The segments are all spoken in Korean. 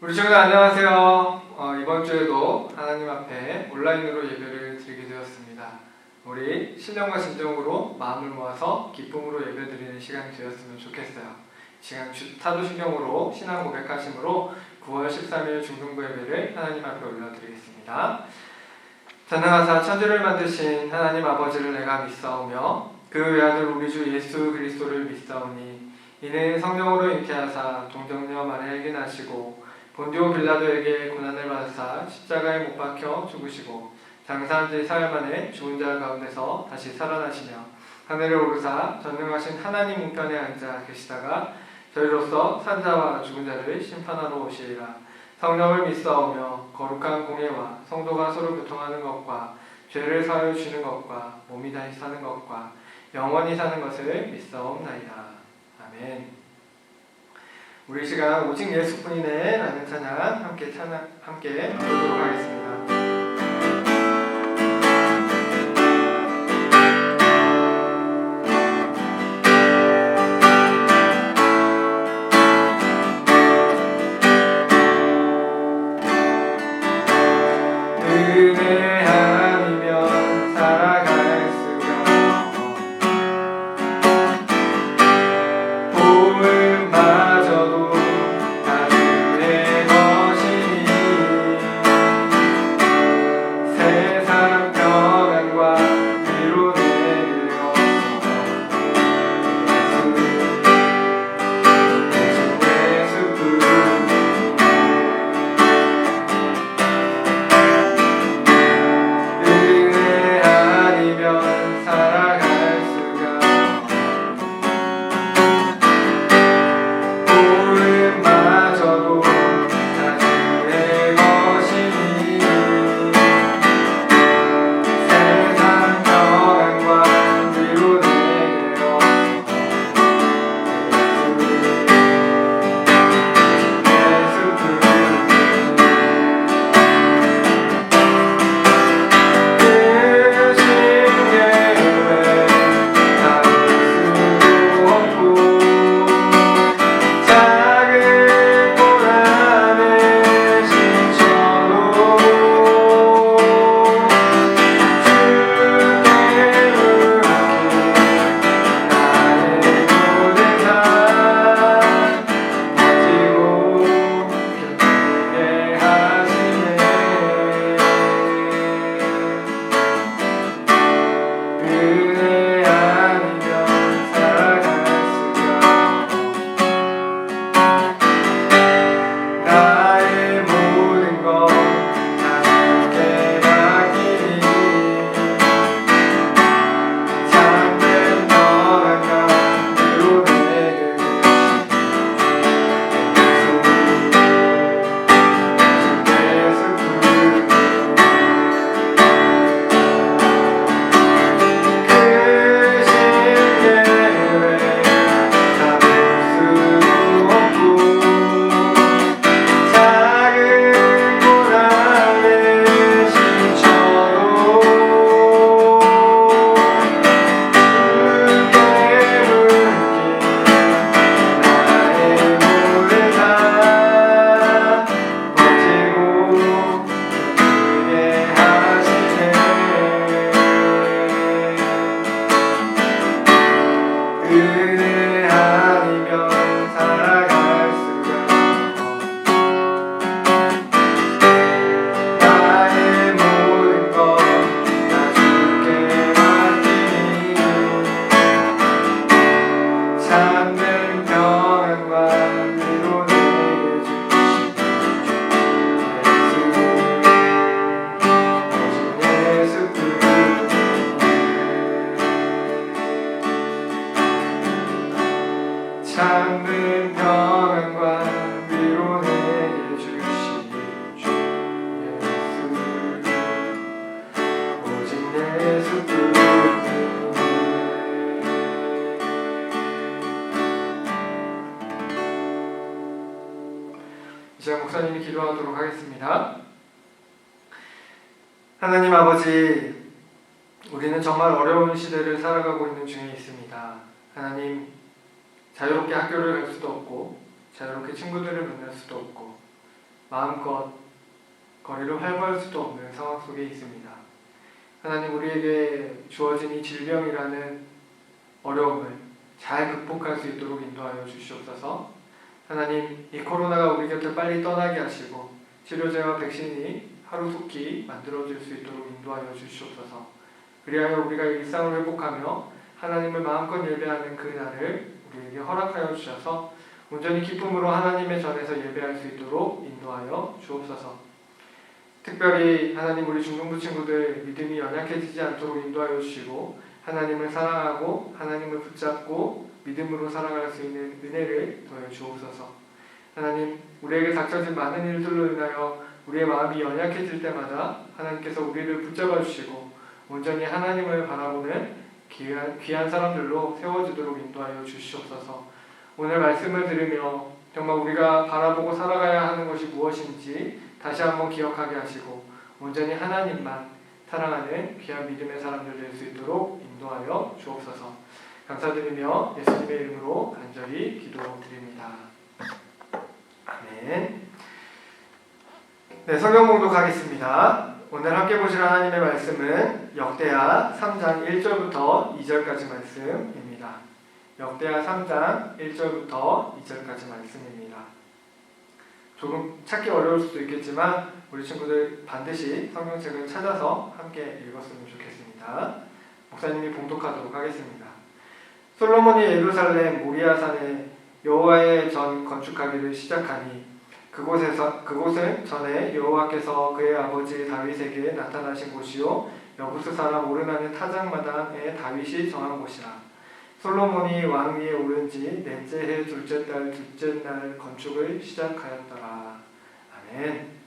우리 친구들 안녕하세요. 이번 주에도 하나님 앞에 온라인으로 예배를 드리게 되었습니다. 우리 신령과 진정으로 마음을 모아서 기쁨으로 예배드리는 시간이 되었으면 좋겠어요. 시간 사도신경으로 신앙 고백하심으로 9월 13일 중등부 예배를 하나님 앞에 올려드리겠습니다. 전능하사 천지를 만드신 하나님 아버지를 내가 믿사오며 그 외아들 우리 주 예수 그리스도를 믿사오니 이는 성령으로 잉태하사 동정녀 마리아에게 나시고 본디오 빌라도에게 고난을 받으사 십자가에 못 박혀 죽으시고 장사한 지 사흘 만에 죽은 자 가운데서 다시 살아나시며 하늘에 오르사 전능하신 하나님 우편에 앉아 계시다가 저희로서 산자와 죽은 자를 심판하러 오시리라. 성령을 믿사오며 거룩한 공예와 성도가 서로 교통하는 것과 죄를 사하여 주는 것과 몸이 다시 사는 것과 영원히 사는 것을 믿사옵나이다. 아멘. 우리 시간 오직 예수뿐이네 라는 찬양 함께 부르도록 하겠습니다. 참는 평안과 위로 내게 주시니 주 예수 오직 예수뿐이네. 이제 목사님이 기도하도록 하겠습니다. 하나님 아버지, 우리는 정말 어려운 시대를 살아가고 있는 중에 있습니다. 하나님, 자유롭게 학교를 갈 수도 없고 자유롭게 친구들을 만날 수도 없고 마음껏 거리를 활보할 수도 없는 상황 속에 있습니다. 하나님, 우리에게 주어진 이 질병이라는 어려움을 잘 극복할 수 있도록 인도하여 주시옵소서. 하나님, 이 코로나가 우리 곁을 빨리 떠나게 하시고 치료제와 백신이 하루속히 만들어질 수 있도록 인도하여 주시옵소서. 그리하여 우리가 일상을 회복하며 하나님을 마음껏 예배하는 그 날을 우리에게 허락하여 주셔서 온전히 기쁨으로 하나님의 전에서 예배할 수 있도록 인도하여 주옵소서. 특별히 하나님, 우리 중등부 친구들 믿음이 연약해지지 않도록 인도하여 주시고 하나님을 사랑하고 하나님을 붙잡고 믿음으로 살아갈 수 있는 은혜를 더해 주옵소서. 하나님, 우리에게 닥쳐진 많은 일들로 인하여 우리의 마음이 연약해질 때마다 하나님께서 우리를 붙잡아 주시고 온전히 하나님을 바라보는 귀한 사람들로 세워주도록 인도하여 주시옵소서. 오늘 말씀을 들으며 정말 우리가 바라보고 살아가야 하는 것이 무엇인지 다시 한번 기억하게 하시고 온전히 하나님만 사랑하는 귀한 믿음의 사람들 될 수 있도록 인도하여 주옵소서. 감사드리며 예수님의 이름으로 간절히 기도드립니다. 아멘. 네, 성경 봉독하겠습니다. 오늘 함께 보실 하나님의 말씀은 역대하 3장 1절부터 2절까지 말씀입니다. 역대하 3장 1절부터 2절까지 말씀입니다. 조금 찾기 어려울 수도 있겠지만 우리 친구들 반드시 성경책을 찾아서 함께 읽었으면 좋겠습니다. 목사님이 봉독하도록 하겠습니다. 솔로몬이 예루살렘 모리아산에 여호와의 전 건축하기를 시작하니 그곳은 전에 여호와께서 그의 아버지 다윗에게 나타나신 곳이요 여부스 사람 오르나는 타작마당에 다윗이 정한 곳이라. 솔로몬이 왕 위에 오른 지 넷째 해 둘째 달 둘째 날 건축을 시작하였더라. 아멘.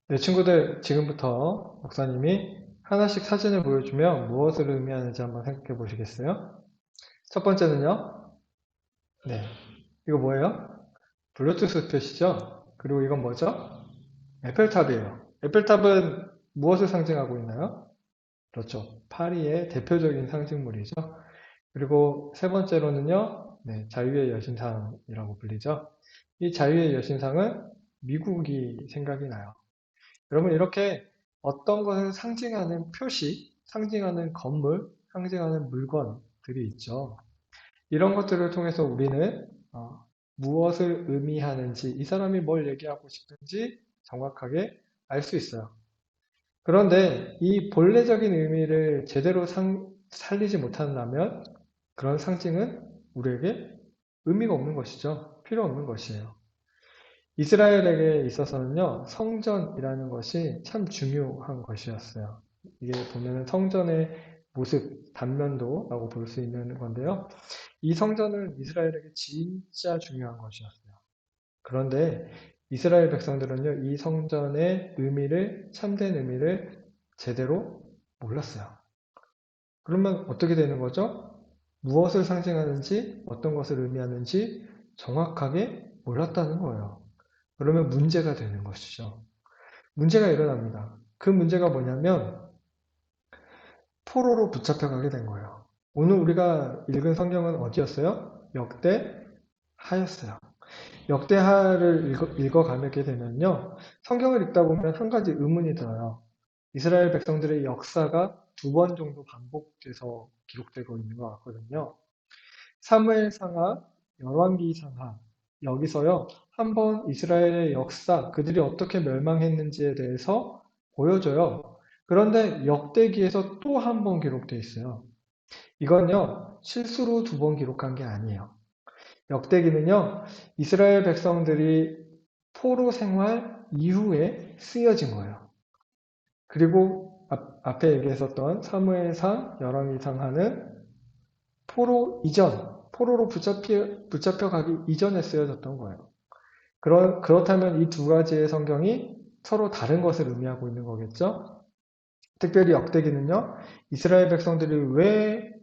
네, 친구들, 지금부터 목사님이 하나씩 사진을 보여주면 무엇을 의미하는지 한번 생각해 보시겠어요? 첫 번째는요. 네, 이거 뭐예요? 블루투스 표시죠? 그리고 이건 뭐죠? 에펠탑이에요. 에펠탑은 무엇을 상징하고 있나요? 그렇죠. 파리의 대표적인 상징물이죠. 그리고 세 번째로는요, 네, 자유의 여신상이라고 불리죠. 이 자유의 여신상은 미국이 생각이 나요. 여러분, 이렇게 어떤 것을 상징하는 표시, 상징하는 건물, 상징하는 물건들이 있죠. 이런 것들을 통해서 우리는 무엇을 의미하는지, 이 사람이 뭘 얘기하고 싶은지 정확하게 알 수 있어요. 그런데 이 본래적인 의미를 제대로 살리지 못한다면 그런 상징은 우리에게 의미가 없는 것이죠. 필요 없는 것이에요. 이스라엘에게 있어서는요, 성전이라는 것이 참 중요한 것이었어요. 이게 보면 성전의 모습, 단면도라고 볼 수 있는 건데요. 이 성전은 이스라엘에게 진짜 중요한 것이었어요. 그런데 이스라엘 백성들은요, 이 성전의 의미를, 참된 의미를 제대로 몰랐어요. 그러면 어떻게 되는 거죠? 무엇을 상징하는지, 어떤 것을 의미하는지 정확하게 몰랐다는 거예요. 그러면 문제가 되는 것이죠. 문제가 일어납니다. 그 문제가 뭐냐면 포로로 붙잡혀가게 된 거예요. 오늘 우리가 읽은 성경은 어디였어요? 역대하였어요. 역대하를 읽어가게 되면요. 성경을 읽다 보면 한 가지 의문이 들어요. 이스라엘 백성들의 역사가 두 번 정도 반복돼서 기록되고 있는 것 같거든요. 사무엘상하, 열왕기상하, 여기서요. 한번 이스라엘의 역사, 그들이 어떻게 멸망했는지에 대해서 보여줘요. 그런데 역대기에서 또 한 번 기록되어 있어요. 이건요, 실수로 두 번 기록한 게 아니에요. 역대기는요, 이스라엘 백성들이 포로 생활 이후에 쓰여진 거예요. 그리고 앞에 얘기했었던 사무엘상, 열왕기상하는 포로 이전, 포로로 붙잡혀가기 이전에 쓰여졌던 거예요. 그렇다면 이 두 가지의 성경이 서로 다른 것을 의미하고 있는 거겠죠? 특별히 역대기는요, 이스라엘 백성들이 왜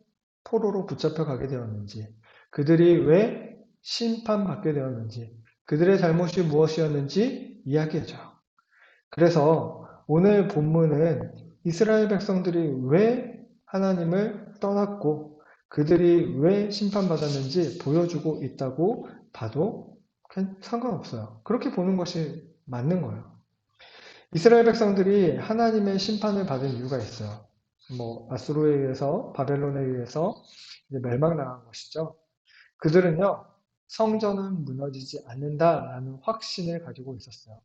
포로로 붙잡혀가게 되었는지, 그들이 왜 심판받게 되었는지, 그들의 잘못이 무엇이었는지 이야기해줘요. 그래서 오늘 본문은 이스라엘 백성들이 왜 하나님을 떠났고 그들이 왜 심판받았는지 보여주고 있다고 봐도 상관없어요. 그렇게 보는 것이 맞는 거예요. 이스라엘 백성들이 하나님의 심판을 받은 이유가 있어요. 아수르에 의해서, 바벨론에 의해서 이제 멸망당한 것이죠. 그들은요, 성전은 무너지지 않는다라는 확신을 가지고 있었어요.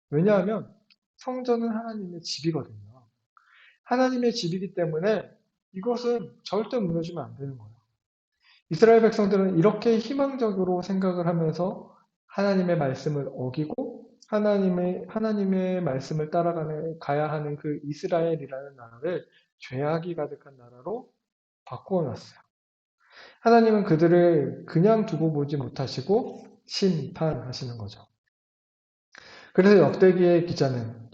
왜냐하면 성전은 하나님의 집이거든요. 하나님의 집이기 때문에 이것은 절대 무너지면 안 되는 거예요. 이스라엘 백성들은 이렇게 희망적으로 생각을 하면서 하나님의 말씀을 어기고 하나님의 말씀을 가야 하는 그 이스라엘이라는 나라를 죄악이 가득한 나라로 바꾸어 놨어요. 하나님은 그들을 그냥 두고 보지 못하시고 심판하시는 거죠. 그래서 역대기의 기자는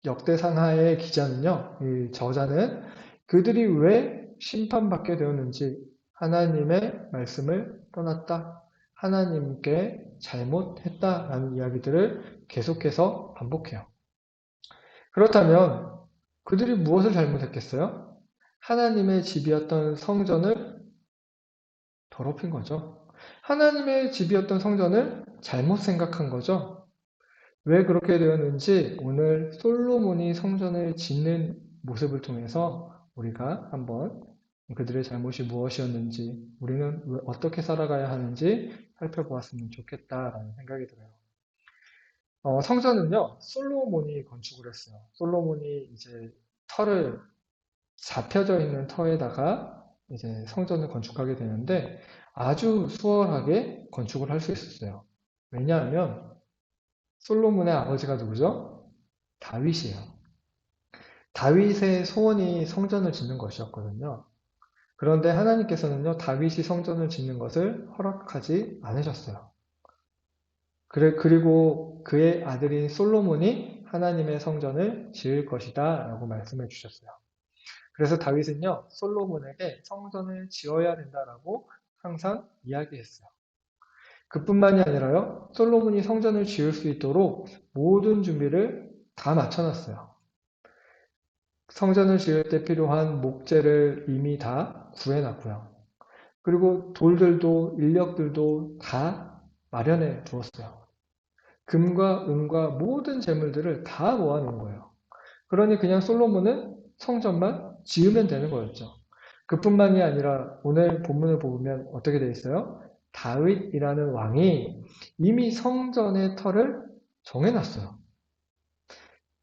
역대상하의 기자는요, 이 저자는 그들이 왜 심판받게 되었는지 하나님의 말씀을 떠났다, 하나님께 잘못했다라는 이야기들을 계속해서 반복해요. 그렇다면 그들이 무엇을 잘못했겠어요? 하나님의 집이었던 성전을 더럽힌 거죠. 하나님의 집이었던 성전을 잘못 생각한 거죠. 왜 그렇게 되었는지 오늘 솔로몬이 성전을 짓는 모습을 통해서 우리가 한번 그들의 잘못이 무엇이었는지, 우리는 어떻게 살아가야 하는지 살펴보았으면 좋겠다라는 생각이 들어요. 성전은요, 솔로몬이 건축을 했어요. 솔로몬이 이제 잡혀져 있는 터에다가 이제 성전을 건축하게 되는데 아주 수월하게 건축을 할 수 있었어요. 왜냐하면 솔로몬의 아버지가 누구죠? 다윗이에요. 다윗의 소원이 성전을 짓는 것이었거든요. 그런데 하나님께서는요, 다윗이 성전을 짓는 것을 허락하지 않으셨어요. 그리고 그의 아들인 솔로몬이 하나님의 성전을 지을 것이다 라고 말씀해 주셨어요. 그래서 다윗은요, 솔로몬에게 성전을 지어야 된다라고 항상 이야기했어요. 그뿐만이 아니라요, 솔로몬이 성전을 지을 수 있도록 모든 준비를 다 맞춰놨어요. 성전을 지을 때 필요한 목재를 이미 다 구해놨고요. 그리고 돌들도 인력들도 다 마련해 두었어요. 금과 은과 모든 재물들을 다 모아놓은 거예요. 그러니 그냥 솔로몬은 성전만 지으면 되는 거였죠. 그뿐만이 아니라 오늘 본문을 보면 어떻게 되어 있어요? 다윗이라는 왕이 이미 성전의 터를 정해놨어요.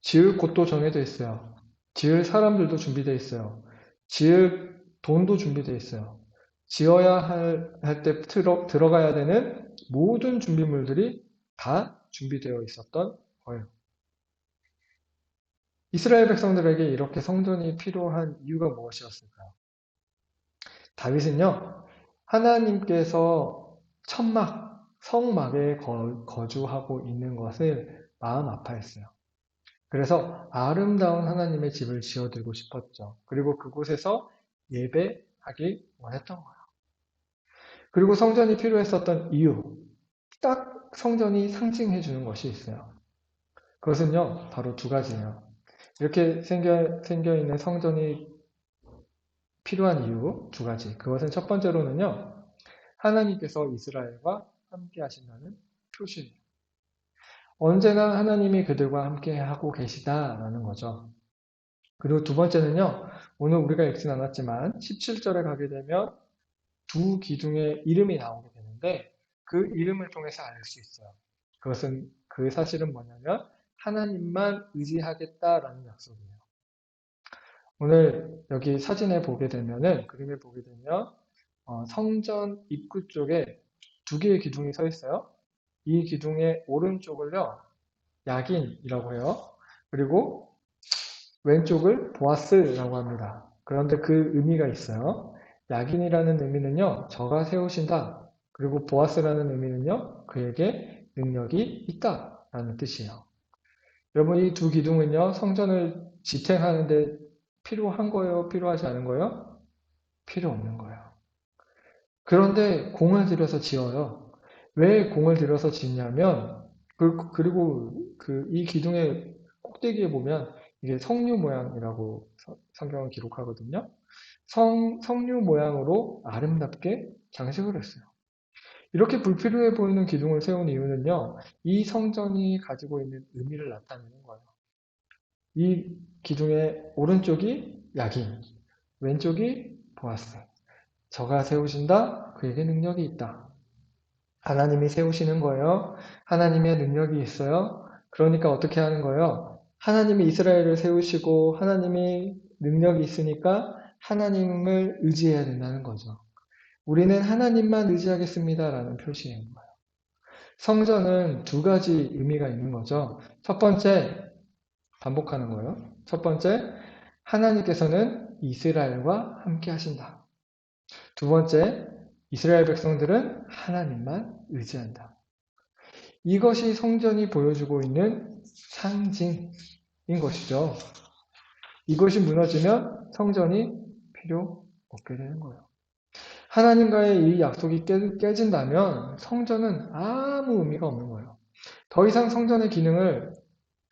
지을 곳도 정해져 있어요. 지을 사람들도 준비되어 있어요. 지을 돈도 준비되어 있어요. 지어야 할 때 들어가야 되는 모든 준비물들이 다 준비되어 있었던 거예요. 이스라엘 백성들에게 이렇게 성전이 필요한 이유가 무엇이었을까요? 다윗은요, 하나님께서 성막에 거주하고 있는 것을 마음 아파했어요. 그래서 아름다운 하나님의 집을 지어드리고 싶었죠. 그리고 그곳에서 예배하길 원했던 거예요. 그리고 성전이 필요했었던 이유, 딱 성전이 상징해 주는 것이 있어요. 그것은요, 바로 두 가지예요. 이렇게 생겨 있는 성전이 필요한 이유 두 가지. 그것은 첫 번째로는요, 하나님께서 이스라엘과 함께 하신다는 표시입니다. 언제나 하나님이 그들과 함께 하고 계시다라는 거죠. 그리고 두 번째는요, 오늘 우리가 읽진 않았지만 17절에 가게 되면 두 기둥의 이름이 나오게 되는데 그 이름을 통해서 알 수 있어요. 그 사실은 뭐냐면 하나님만 의지하겠다라는 약속이에요. 오늘 여기 사진에 보게 되면은 그림에 보게 되면 성전 입구 쪽에 두 개의 기둥이 서 있어요. 이 기둥의 오른쪽을요, 야긴이라고 해요. 그리고 왼쪽을 보아스라고 합니다. 그런데 그 의미가 있어요. 야긴이라는 의미는요, 저가 세우신다. 그리고 보아스라는 의미는요, 그에게 능력이 있다라는 뜻이에요. 여러분, 이 두 기둥은요, 성전을 지탱하는데 필요한 거예요? 필요하지 않은 거예요? 필요 없는 거예요. 그런데 공을 들여서 지어요. 왜 공을 들여서 짓냐면, 그리고 이 기둥의 꼭대기에 보면 이게 석류 모양이라고 성경은 기록하거든요. 석류 모양으로 아름답게 장식을 했어요. 이렇게 불필요해 보이는 기둥을 세운 이유는요, 이 성전이 가지고 있는 의미를 나타내는 거예요. 이 기둥의 오른쪽이 야긴, 왼쪽이 보아스. 저가 세우신다, 그에게 능력이 있다. 하나님이 세우시는 거예요. 하나님의 능력이 있어요. 그러니까 어떻게 하는 거예요? 하나님이 이스라엘을 세우시고 하나님이 능력이 있으니까 하나님을 의지해야 된다는 거죠. 우리는 하나님만 의지하겠습니다라는 표시인 거예요. 성전은 두 가지 의미가 있는 거죠. 첫 번째, 반복하는 거예요. 첫 번째, 하나님께서는 이스라엘과 함께 하신다. 두 번째, 이스라엘 백성들은 하나님만 의지한다. 이것이 성전이 보여주고 있는 상징인 것이죠. 이것이 무너지면 성전이 필요 없게 되는 거예요. 하나님과의 이 약속이 깨진다면 성전은 아무 의미가 없는 거예요. 더 이상 성전의 기능을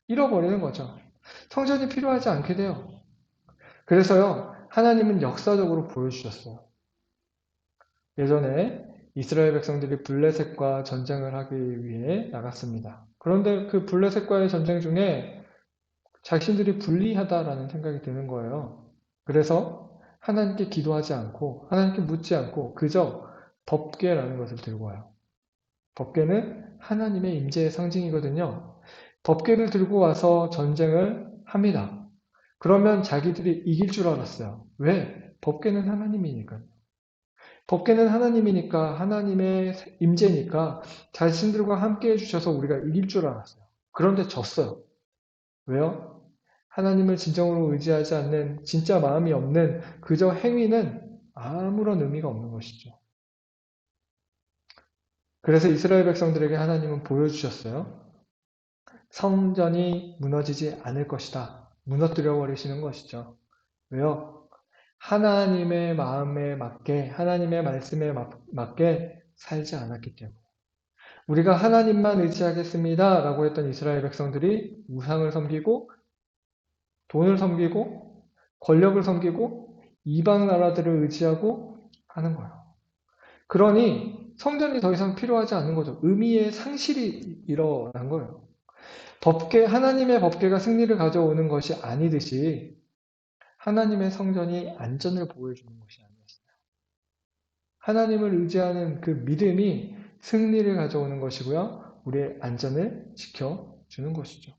잃어버리는 거죠. 성전이 필요하지 않게 돼요. 그래서요, 하나님은 역사적으로 보여주셨어요. 예전에 이스라엘 백성들이 블레셋과 전쟁을 하기 위해 나갔습니다. 그런데 그 블레셋과의 전쟁 중에 자신들이 불리하다라는 생각이 드는 거예요. 그래서 하나님께 기도하지 않고 하나님께 묻지 않고 그저 법궤라는 것을 들고 와요. 법궤는 하나님의 임재의 상징이거든요. 법궤를 들고 와서 전쟁을 합니다. 그러면 자기들이 이길 줄 알았어요. 왜? 법궤는 하나님이니까요. 법궤는 하나님이니까 하나님의 임재니까 자신들과 함께 해주셔서 우리가 이길 줄 알았어요. 그런데 졌어요. 왜요? 하나님을 진정으로 의지하지 않는 진짜 마음이 없는 그저 행위는 아무런 의미가 없는 것이죠. 그래서 이스라엘 백성들에게 하나님은 보여주셨어요. 성전이 무너지지 않을 것이다. 무너뜨려 버리시는 것이죠. 왜요? 하나님의 마음에 맞게, 하나님의 말씀에 맞게 살지 않았기 때문에. 우리가 하나님만 의지하겠습니다. 라고 했던 이스라엘 백성들이 우상을 섬기고, 돈을 섬기고, 권력을 섬기고, 이방 나라들을 의지하고 하는 거예요. 그러니 성전이 더 이상 필요하지 않는 거죠. 의미의 상실이 일어난 거예요. 하나님의 법궤가 승리를 가져오는 것이 아니듯이 하나님의 성전이 안전을 보여주는 것이 아니었어요. 하나님을 의지하는 그 믿음이 승리를 가져오는 것이고요. 우리의 안전을 지켜주는 것이죠.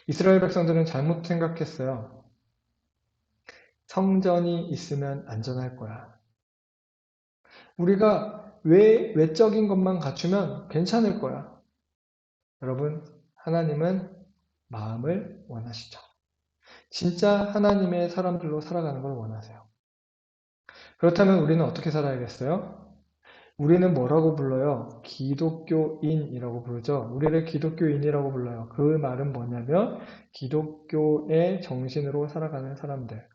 이스라엘 백성들은 잘못 생각했어요. 성전이 있으면 안전할 거야. 우리가 외적인 것만 갖추면 괜찮을 거야. 여러분, 하나님은 마음을 원하시죠. 진짜 하나님의 사람들로 살아가는 걸 원하세요. 그렇다면 우리는 어떻게 살아야겠어요? 우리는 뭐라고 불러요? 기독교인이라고 부르죠. 우리를 기독교인이라고 불러요. 그 말은 뭐냐면 기독교의 정신으로 살아가는 사람들.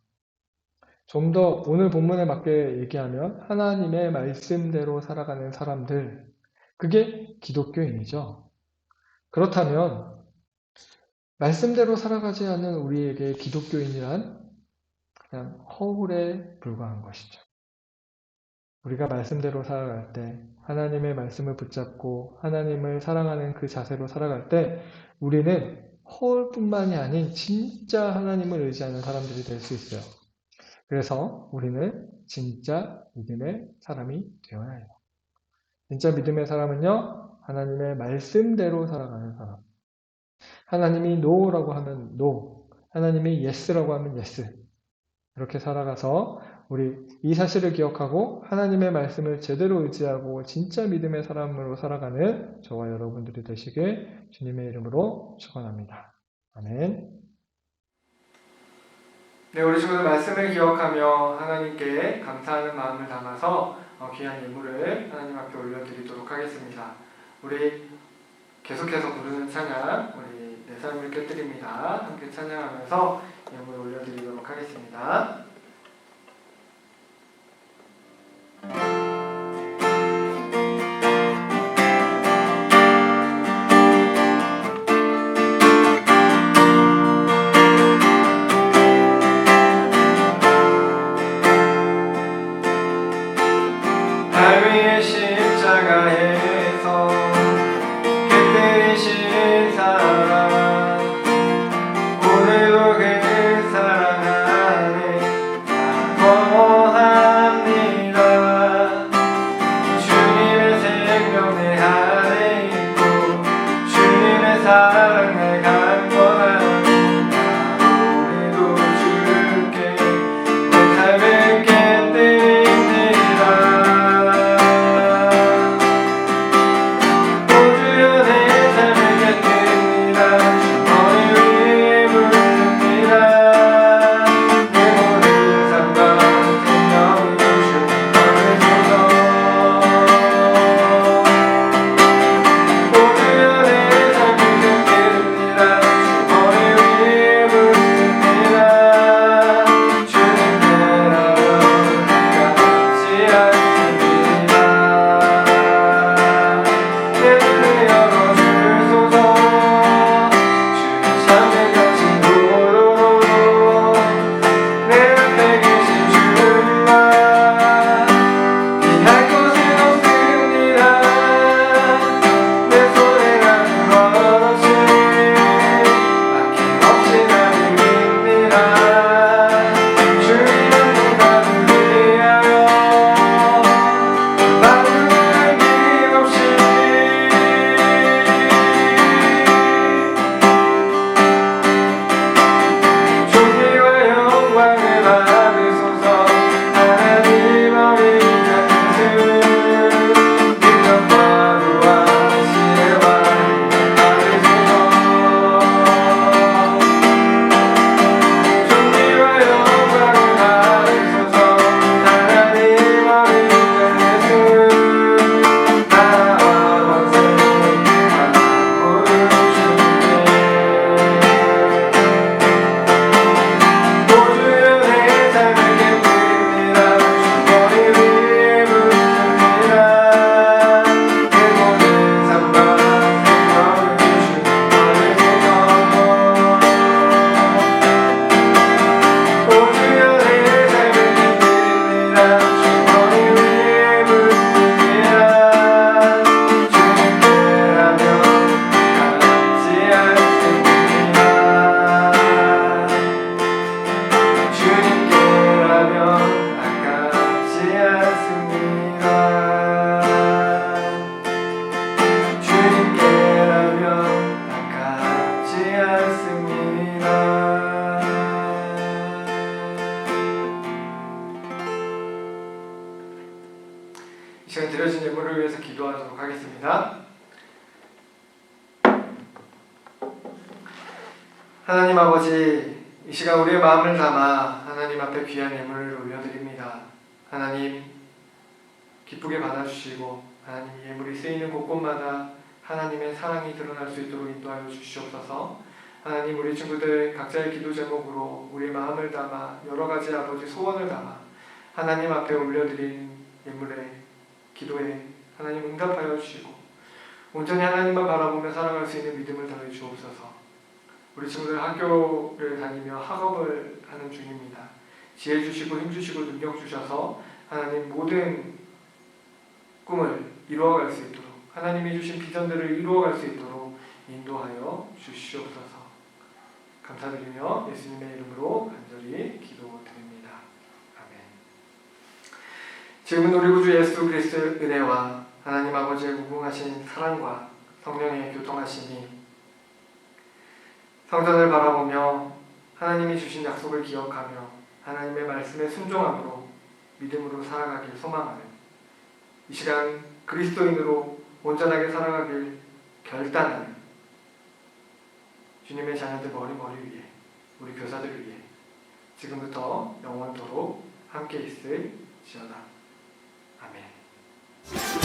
좀 더 오늘 본문에 맞게 얘기하면 하나님의 말씀대로 살아가는 사람들. 그게 기독교인이죠. 그렇다면 말씀대로 살아가지 않는 우리에게 기독교인이란 그냥 허울에 불과한 것이죠. 우리가 말씀대로 살아갈 때, 하나님의 말씀을 붙잡고 하나님을 사랑하는 그 자세로 살아갈 때 우리는 허울뿐만이 아닌 진짜 하나님을 의지하는 사람들이 될 수 있어요. 그래서 우리는 진짜 믿음의 사람이 되어야 해요. 진짜 믿음의 사람은요, 하나님의 말씀대로 살아가는 사람. 하나님이 no라고 하면 no, 하나님이 yes라고 하면 yes. 이렇게 살아가서 우리 이 사실을 기억하고 하나님의 말씀을 제대로 의지하고 진짜 믿음의 사람으로 살아가는 저와 여러분들이 되시길 주님의 이름으로 축원합니다. 아멘. 네, 우리 친구들 말씀을 기억하며 하나님께 감사하는 마음을 담아서 귀한 예물을 하나님 앞에 올려드리도록 하겠습니다. 우리 계속해서 부르는 찬양, 우리 내 삶을 깨뜨립니다. 함께 찬양하면서 예물 올려드리도록 하겠습니다. 구하신 예물을 위해서 기도하도록 하겠습니다. 하나님 아버지, 이 시간 우리의 마음을 담아 하나님 앞에 귀한 예물을 올려드립니다. 하나님, 기쁘게 받아주시고 하나님 예물이 쓰이는 곳곳마다 하나님의 사랑이 드러날 수 있도록 인도하여 주시옵소서. 하나님, 우리 친구들 각자의 기도 제목으로 우리 마음을 담아 여러 가지 아버지 소원을 담아 하나님 앞에 올려드린 예물에 기도에 하나님 응답하여 주시고 온전히 하나님만 바라보며 살아갈 수 있는 믿음을 더해 주옵소서. 우리 친구들 학교를 다니며 학업을 하는 중입니다. 지혜 주시고 힘 주시고 능력 주셔서 하나님 모든 꿈을 이루어갈 수 있도록 하나님이 주신 비전들을 이루어갈 수 있도록 인도하여 주시옵소서. 감사드리며 예수님의 이름으로 간절히 기도드립니다. 아멘. 지금은 우리 구주 예수 그리스도의 은혜와 하나님 아버지의 무궁하신 사랑과 성령의 교통하심이 성전을 바라보며 하나님이 주신 약속을 기억하며 하나님의 말씀에 순종함으로 믿음으로 살아가길 소망하는 이 시간 그리스도인으로 온전하게 살아가길 결단하는 주님의 자녀들 머리 위에 우리 교사들을 위해 지금부터 영원토록 함께 있을지어다. 아멘.